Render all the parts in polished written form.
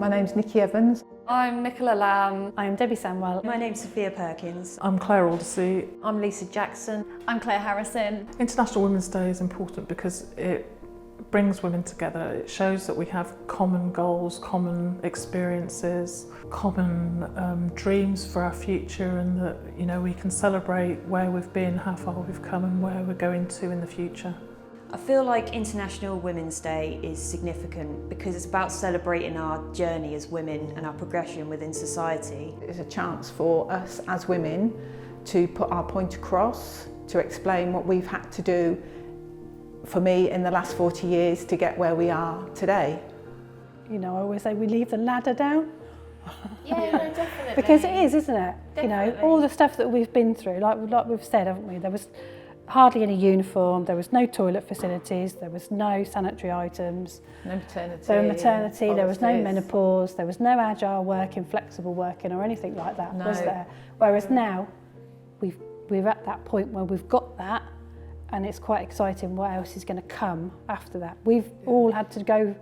My name's Nikki Evans. I'm Nicola Lamb. I'm Debbie Samwell. My name's Sophia Perkins. I'm Claire Aldersey. I'm Lisa Jackson. I'm Claire Harrison. International Women's Day is important because it brings women together. It shows that we have common goals, common experiences, common dreams for our future, and that, you know, we can celebrate where we've been, how far we've come and where we're going to in the future. I feel like International Women's Day is significant because it's about celebrating our journey as women and our progression within society. It's a chance for us as women to put our point across, to explain what we've had to do, for me, in the last 40 years to get where we are today. You know, I always say we leave the ladder down. Yeah, no, definitely. Because it is, isn't it? Definitely. You know, all the stuff that we've been through, like we've said, haven't we? There was hardly any uniform, there was no toilet facilities, there was no sanitary items. No maternity. There was no menopause, there was no agile working, flexible working or anything like that, was there? Whereas now, we're at that point where we've got that, and it's quite exciting what else is going to come after that. We've all had to go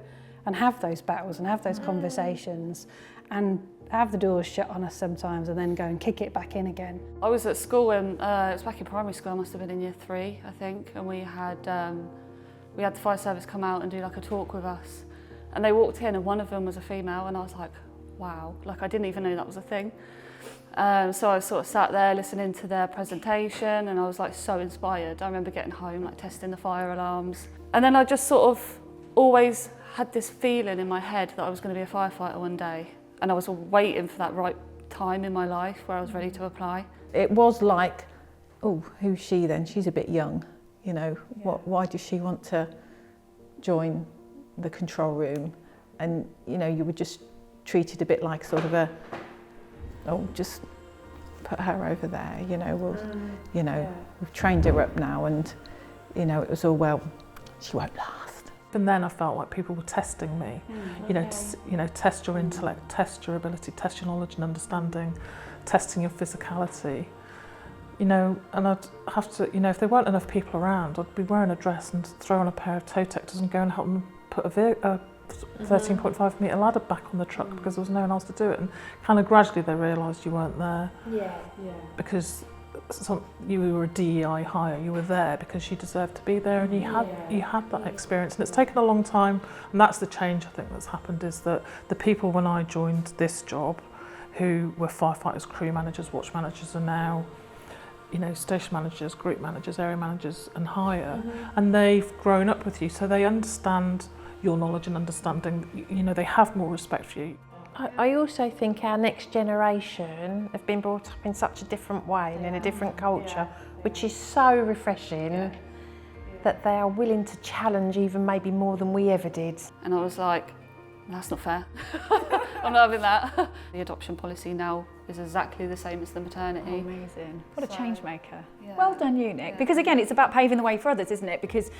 and have those battles and have those conversations and have the doors shut on us sometimes and then go and kick it back in again. I was at school when, it was back in primary school, I must have been in year 3, I think, and we had the fire service come out and do like a talk with us. And they walked in and one of them was a female, and I was like, wow, like I didn't even know that was a thing. So I sort of sat there listening to their presentation, and I was like so inspired. I remember getting home, like testing the fire alarms. And then I just sort of always had this feeling in my head that I was going to be a firefighter one day. And I was waiting for that right time in my life where I was ready to apply. It was like, oh, who's she then? She's a bit young, you know, why does she want to join the control room? And, you know, you were just treated a bit like sort of oh, just put her over there, you know, we've trained her up now, and, you know, it was all, well, she won't last. And then I felt like people were testing me, test your intellect, test your ability, test your knowledge and understanding, testing your physicality, you know, and I'd have to, you know, if there weren't enough people around, I'd be wearing a dress and throw on a pair of toe detectors and go and help them put a 13.5 metre ladder back on the truck because there was no one else to do it, and kind of gradually they realised you weren't there. Because you were a DEI hire, you were there because you deserved to be there, and you had that experience, and it's taken a long time, and that's the change I think that's happened, is that the people when I joined this job who were firefighters, crew managers, watch managers are now, you know, station managers, group managers, area managers and higher, and they've grown up with you, so they understand your knowledge and understanding, you know, they have more respect for you. I also think our next generation have been brought up in such a different way and in a different culture, which is so refreshing, that they are willing to challenge even maybe more than we ever did. And I was like, that's not fair. I'm not having that. The adoption policy now is exactly the same as the maternity. Oh, amazing. What a change maker. Yeah. Well done, you, Nick. Because again, it's about paving the way for others, isn't it? Because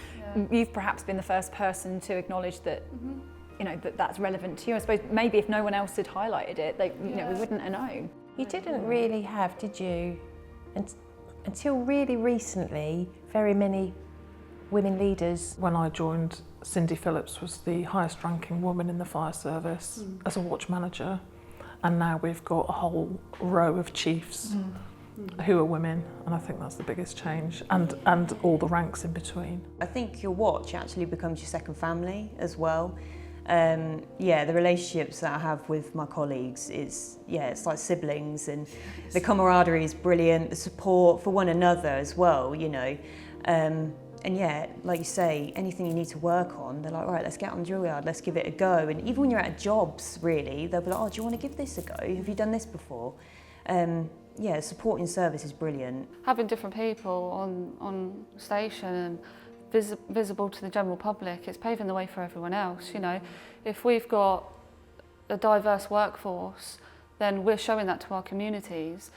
you've perhaps been the first person to acknowledge that, you know, that's relevant to you. I suppose maybe if no one else had highlighted it, we wouldn't have known. You didn't really have, did you, until really recently, very many women leaders. When I joined, Cindy Phillips was the highest ranking woman in the fire service as a watch manager, and now we've got a whole row of chiefs who are women, and I think that's the biggest change, and all the ranks in between. I think your watch actually becomes your second family as well. The relationships that I have with my colleagues is, it's like siblings, and the camaraderie is brilliant, the support for one another as well, you know. Like you say, anything you need to work on, they're like, right, let's get on the drill yard, let's give it a go. And even when you're at jobs, really, they'll be like, oh, do you want to give this a go? Have you done this before? Supporting service is brilliant. Having different people on station and visible to the general public, it's paving the way for everyone else, you know. If we've got a diverse workforce, then we're showing that to our communities.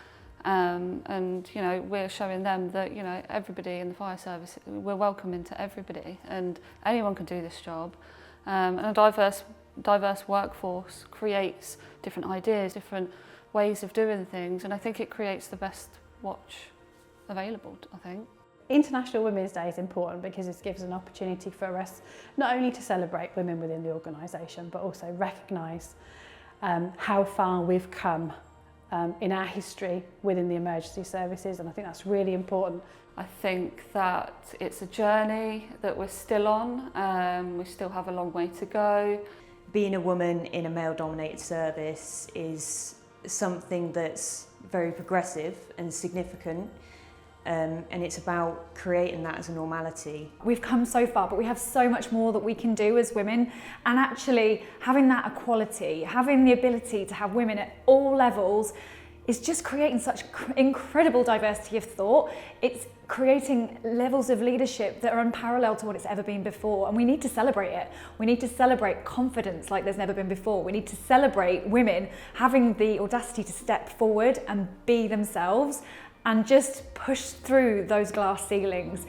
And you know, we're showing them that, you know, everybody in the fire service, we're welcoming to everybody, and anyone can do this job. And a diverse workforce creates different ideas, different ways of doing things, and I think it creates the best watch available, I think. International Women's Day is important because it gives an opportunity for us not only to celebrate women within the organisation, but also recognise how far we've come in our history within the emergency services, and I think that's really important. I think that it's a journey that we're still on. We still have a long way to go. Being a woman in a male-dominated service is something that's very progressive and significant, and it's about creating that as a normality. We've come so far, but we have so much more that we can do as women, and actually having that equality, having the ability to have women at all levels is just creating such incredible diversity of thought. It's creating levels of leadership that are unparalleled to what it's ever been before, and we need to celebrate it. We need to celebrate confidence like there's never been before. We need to celebrate women having the audacity to step forward and be themselves and just push through those glass ceilings